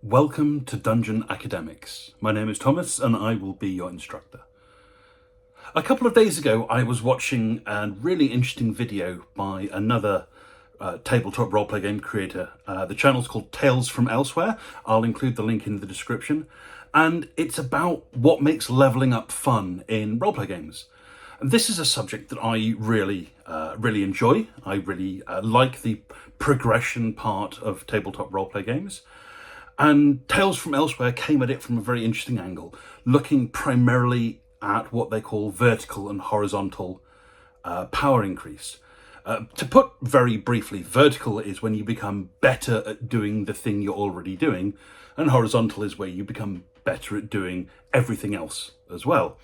Welcome to Dungeon Academics. My name is Thomas and I will be your instructor. A couple of days ago I was watching a really interesting video by another tabletop roleplay game creator. The channel's called Tales from Elsewhere. I'll include the link in the description. And it's about what makes leveling up fun in roleplay games. And this is a subject that I really enjoy. I really like the progression part of tabletop roleplay games. And Tales from Elsewhere came at it from a very interesting angle, looking primarily at what they call vertical and horizontal power increase. To put very briefly, vertical is when you become better at doing the thing you're already doing, and horizontal is where you become better at doing everything else as well.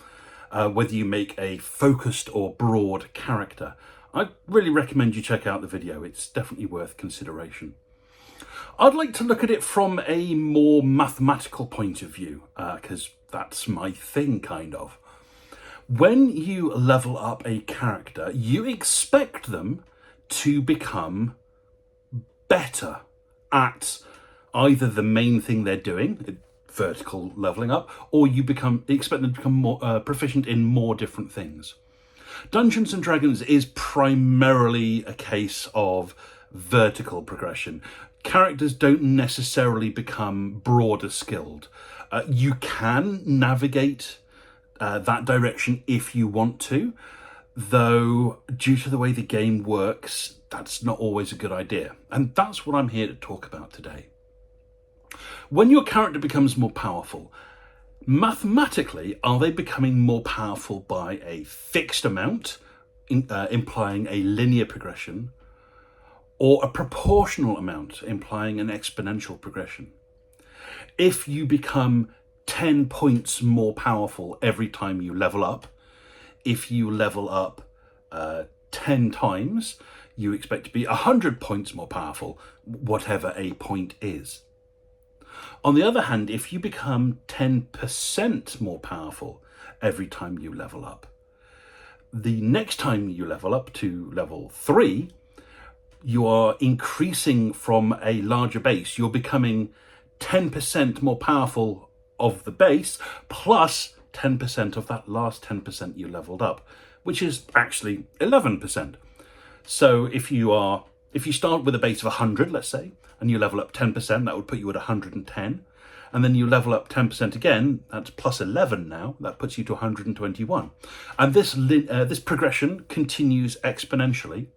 Whether you make a focused or broad character. I really recommend you check out the video. It's definitely worth consideration. I'd like to look at it from a more mathematical point of view, because that's my thing, kind of. When you level up a character, you expect them to become better at either the main thing they're doing, vertical leveling up, or you expect them to become more proficient in more different things. Dungeons and Dragons is primarily a case of vertical progression. Characters don't necessarily become broader skilled. You can navigate that direction if you want to, though due to the way the game works, that's not always a good idea. And that's what I'm here to talk about today. When your character becomes more powerful, mathematically, are they becoming more powerful by a fixed amount, implying a linear progression, or a proportional amount, implying an exponential progression? If you become 10 points more powerful every time you level up, if you level up 10 times, you expect to be 100 points more powerful, whatever a point is. On the other hand, if you become 10% more powerful every time you level up, the next time you level up to level 3, you are increasing from a larger base. You're becoming 10% more powerful of the base, plus 10% of that last 10% you leveled up, which is actually 11%. So if you start with a base of 100, let's say, and you level up 10%, that would put you at 110. And then you level up 10% again, that's plus 11 now, that puts you to 121. And this progression continues exponentially.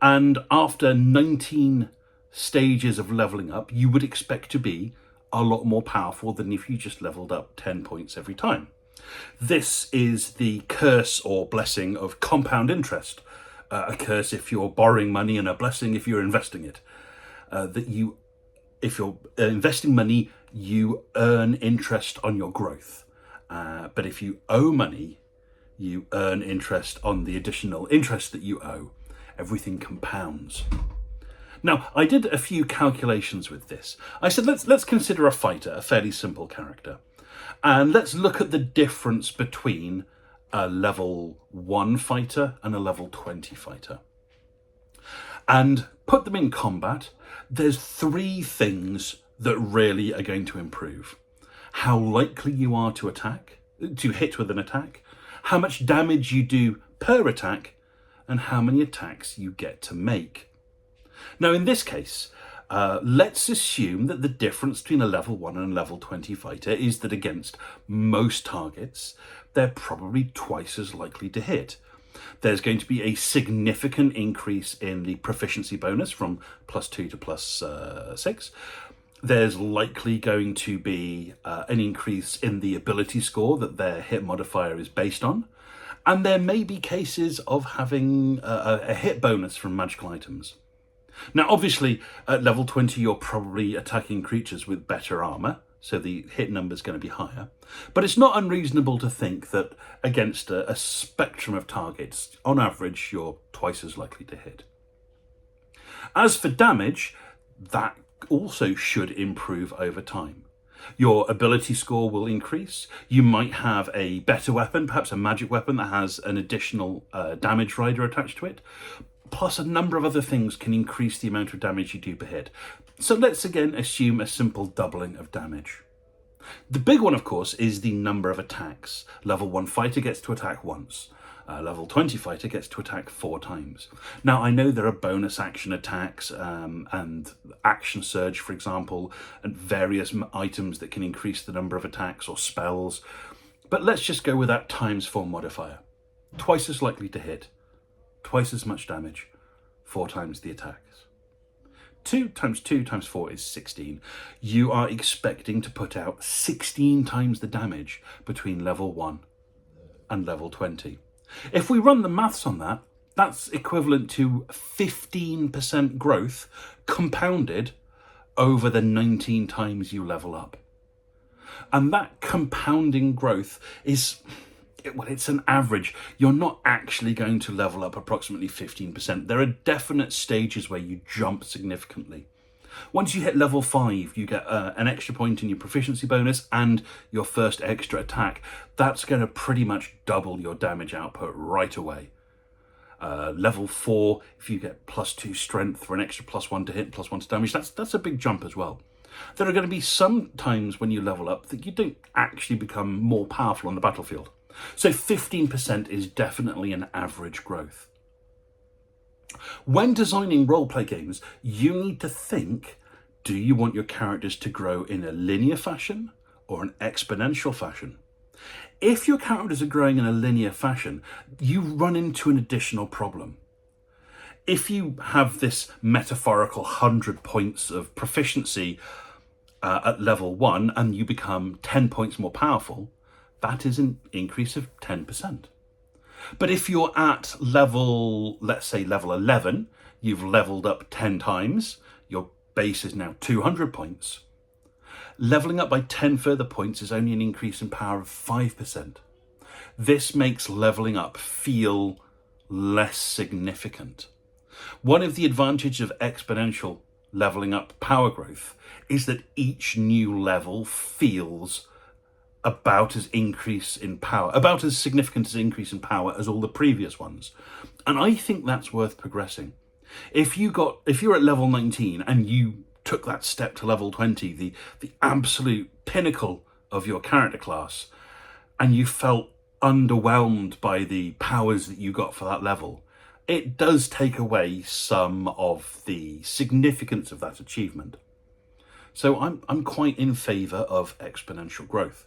And after 19 stages of leveling up, you would expect to be a lot more powerful than if you just leveled up 10 points every time. This is the curse or blessing of compound interest. A curse if you're borrowing money and a blessing if you're investing it. If you're investing money, you earn interest on your growth. But if you owe money, you earn interest on the additional interest that you owe. Everything compounds. Now, I did a few calculations with this. I said, let's consider a fighter, a fairly simple character. And let's look at the difference between a level 1 fighter and a level 20 fighter. And put them in combat. There's 3 things that really are going to improve. How likely you are to hit with an attack, how much damage you do per attack, and how many attacks you get to make. Now, in this case, let's assume that the difference between a level 1 and a level 20 fighter is that against most targets, they're probably twice as likely to hit. There's going to be a significant increase in the proficiency bonus from +2 to +6. There's likely going to be an increase in the ability score that their hit modifier is based on. And there may be cases of having a hit bonus from magical items. Now, obviously, at level 20, you're probably attacking creatures with better armor, so the hit number is going to be higher. But it's not unreasonable to think that against a spectrum of targets, on average, you're twice as likely to hit. As for damage, that also should improve over time. Your ability score will increase. You might have a better weapon, perhaps a magic weapon that has an additional damage rider attached to it. Plus a number of other things can increase the amount of damage you do per hit. So let's again assume a simple doubling of damage. The big one, of course, is the number of attacks. Level 1 fighter gets to attack once. Level 20 fighter gets to attack 4 times. Now, I know there are bonus action attacks and action surge, for example, and various items that can increase the number of attacks or spells. But let's just go with that times 4 modifier. Twice as likely to hit, twice as much damage, 4 times the attacks. 2 times 2 times 4 is 16. You are expecting to put out 16 times the damage between level 1 and level 20. If we run the maths on that, that's equivalent to 15% growth compounded over the 19 times you level up. And that compounding growth is, well, it's an average. You're not actually going to level up approximately 15%. There are definite stages where you jump significantly. Once you hit level 5, you get an extra point in your proficiency bonus and your first extra attack. That's going to pretty much double your damage output right away. Level 4, if you get +2 strength for an extra +1 to hit, +1 to damage, that's a big jump as well. There are going to be some times when you level up that you don't actually become more powerful on the battlefield. So 15% is definitely an average growth. When designing roleplay games, you need to think, do you want your characters to grow in a linear fashion or an exponential fashion? If your characters are growing in a linear fashion, you run into an additional problem. If you have this metaphorical 100 points of proficiency at level 1 and you become 10 points more powerful, that is an increase of 10%. But if you're at level, let's say level 11, you've leveled up 10 times, your base is now 200 points. Leveling up by 10 further points is only an increase in power of 5%. This makes leveling up feel less significant. One of the advantages of exponential leveling up power growth is that each new level feels about as significant as increase in power as all the previous ones. And I think that's worth progressing. If you're at level 19 and you took that step to level 20, the absolute pinnacle of your character class, and you felt underwhelmed by the powers that you got for that level, it does take away some of the significance of that achievement. So I'm quite in favor of exponential growth.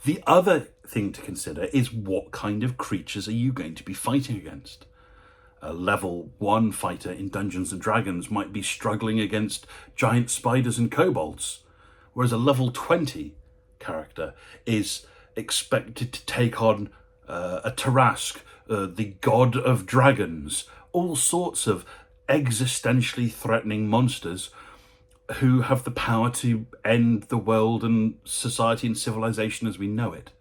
The other thing to consider is what kind of creatures are you going to be fighting against? A level 1 fighter in Dungeons and Dragons might be struggling against giant spiders and kobolds, whereas a level 20 character is expected to take on a Tarask, the god of dragons, all sorts of existentially threatening monsters who have the power to end the world and society and civilization as we know it.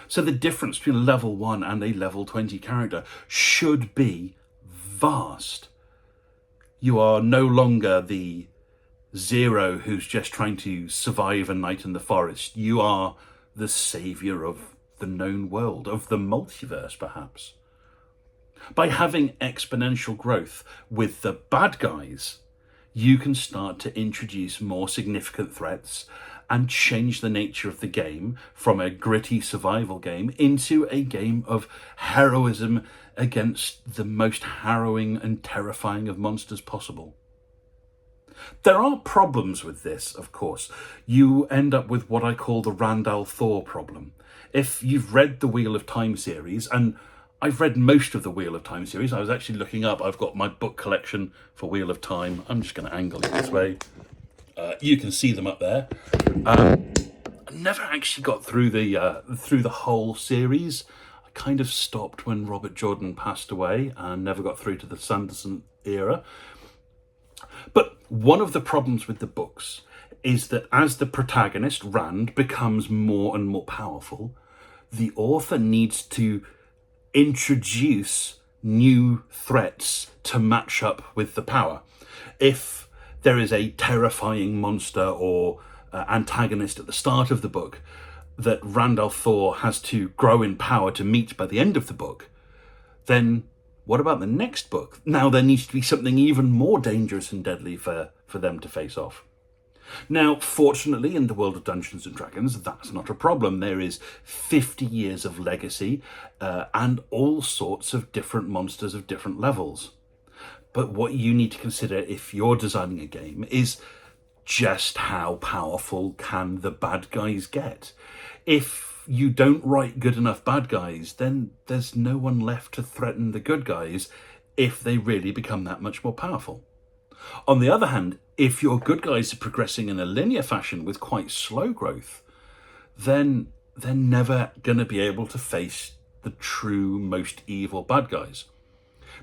So the difference between a level 1 and a level 20 character should be vast. You are no longer the 0 who's just trying to survive a night in the forest. You are the savior of the known world, of the multiverse perhaps. By having exponential growth with the bad guys, you can start to introduce more significant threats and change the nature of the game from a gritty survival game into a game of heroism against the most harrowing and terrifying of monsters possible. There are problems with this, of course. You end up with what I call the Randall Thor problem. If you've read the Wheel of Time series, and I've read most of the Wheel of Time series. I was actually looking up, I've got my book collection for Wheel of Time. I'm just going to angle it this way. You can see them up there. I never actually got through the whole series. I kind of stopped when Robert Jordan passed away and never got through to the Sanderson era. But one of the problems with the books is that as the protagonist, Rand, becomes more and more powerful, the author needs to introduce new threats to match up with the power. If there is a terrifying monster or antagonist at the start of the book that Randall Thor has to grow in power to meet by the end of the book, then what about the next book? Now there needs to be something even more dangerous and deadly for for them to face off. Now, fortunately, in the world of Dungeons and Dragons, that's not a problem. There is 50 years of legacy and all sorts of different monsters of different levels. But what you need to consider if you're designing a game is just how powerful can the bad guys get. If you don't write good enough bad guys, then there's no one left to threaten the good guys if they really become that much more powerful. On the other hand, if your good guys are progressing in a linear fashion with quite slow growth, then they're never going to be able to face the true most evil bad guys.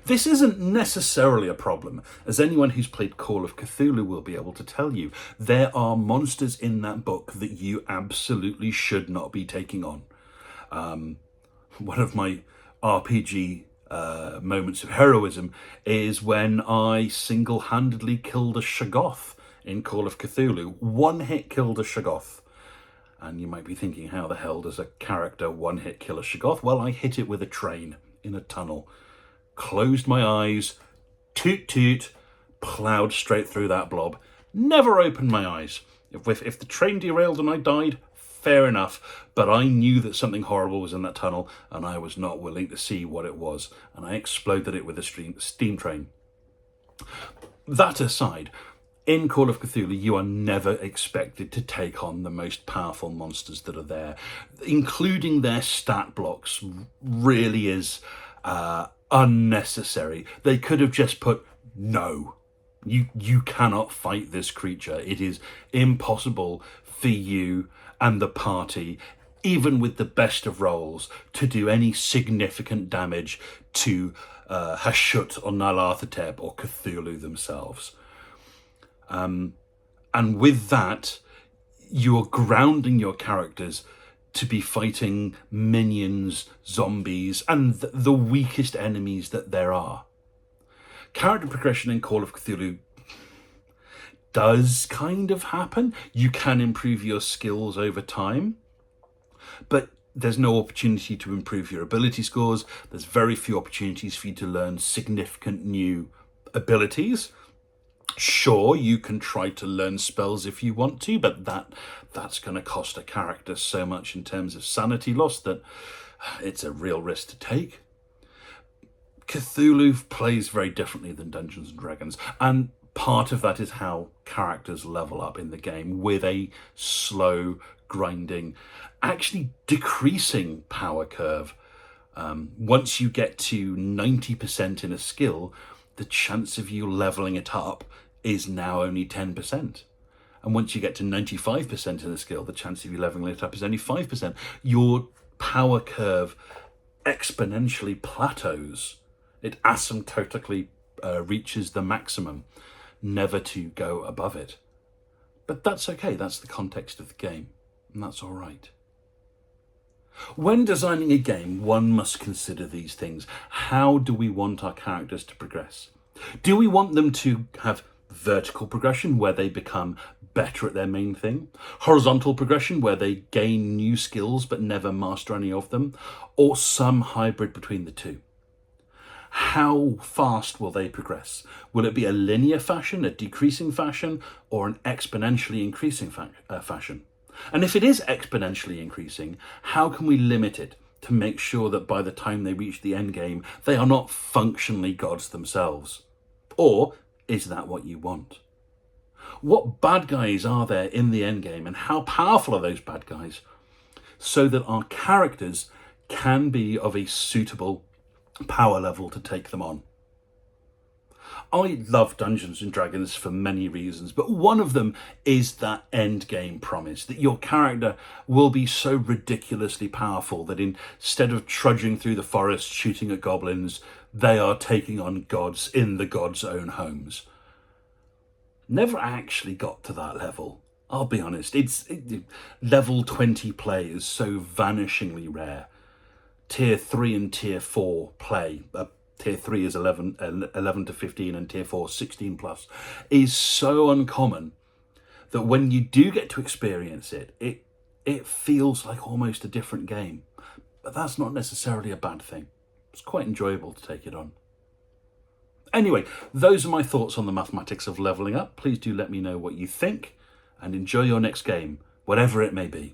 This isn't necessarily a problem, as anyone who's played Call of Cthulhu will be able to tell you. There are monsters in that book that you absolutely should not be taking on. One of my RPG moments of heroism is when I single-handedly killed a Shoggoth in Call of Cthulhu. One-hit killed a Shoggoth. And you might be thinking, how the hell does a character one-hit kill a Shoggoth? Well, I hit it with a train in a tunnel. Closed my eyes, toot toot, ploughed straight through that blob. Never opened my eyes. If the train derailed and I died, fair enough. But I knew that something horrible was in that tunnel and I was not willing to see what it was. And I exploded it with a steam train. That aside, in Call of Cthulhu, you are never expected to take on the most powerful monsters that are there. Including their stat blocks really is unnecessary. They could have just put no. You cannot fight this creature. It is impossible for you and the party, even with the best of rolls, to do any significant damage to Hashut or Nyarlathotep or Cthulhu themselves. And with that, you're grounding your characters to be fighting minions, zombies, and the weakest enemies that there are. Character progression in Call of Cthulhu does kind of happen. You can improve your skills over time, but there's no opportunity to improve your ability scores. There's very few opportunities for you to learn significant new abilities. Sure, you can try to learn spells if you want to, but that's going to cost a character so much in terms of sanity loss that it's a real risk to take. Cthulhu plays very differently than Dungeons and Dragons, and part of that is how characters level up in the game with a slow, grinding, actually decreasing power curve. Once you get to 90% in a skill, the chance of you leveling it up is now only 10%. And once you get to 95% in a skill, the chance of you leveling it up is only 5%. Your power curve exponentially plateaus. It asymptotically reaches the maximum, never to go above it. But that's okay, that's the context of the game, and that's all right. When designing a game, one must consider these things. How do we want our characters to progress? Do we want them to have vertical progression, where they become better at their main thing? Horizontal progression, where they gain new skills but never master any of them? Or some hybrid between the two? How fast will they progress? Will it be a linear fashion, a decreasing fashion, or an exponentially increasing fashion? And if it is exponentially increasing, how can we limit it to make sure that by the time they reach the end game, they are not functionally gods themselves? Or is that what you want? What bad guys are there in the end game, and how powerful are those bad guys, so that our characters can be of a suitable power level to take them on? I love Dungeons and Dragons for many reasons, but one of them is that end game promise that your character will be so ridiculously powerful that instead of trudging through the forest shooting at goblins, they are taking on gods in the gods' own homes. Never actually got to that level, I'll be honest. Level 20 play is so vanishingly rare. Tier 3 and Tier 4 play, Tier 3 is 11 to 15 and Tier 4 16 plus, is so uncommon that when you do get to experience it, it feels like almost a different game. But that's not necessarily a bad thing. It's quite enjoyable to take it on. Anyway, those are my thoughts on the mathematics of levelling up. Please do let me know what you think and enjoy your next game, whatever it may be.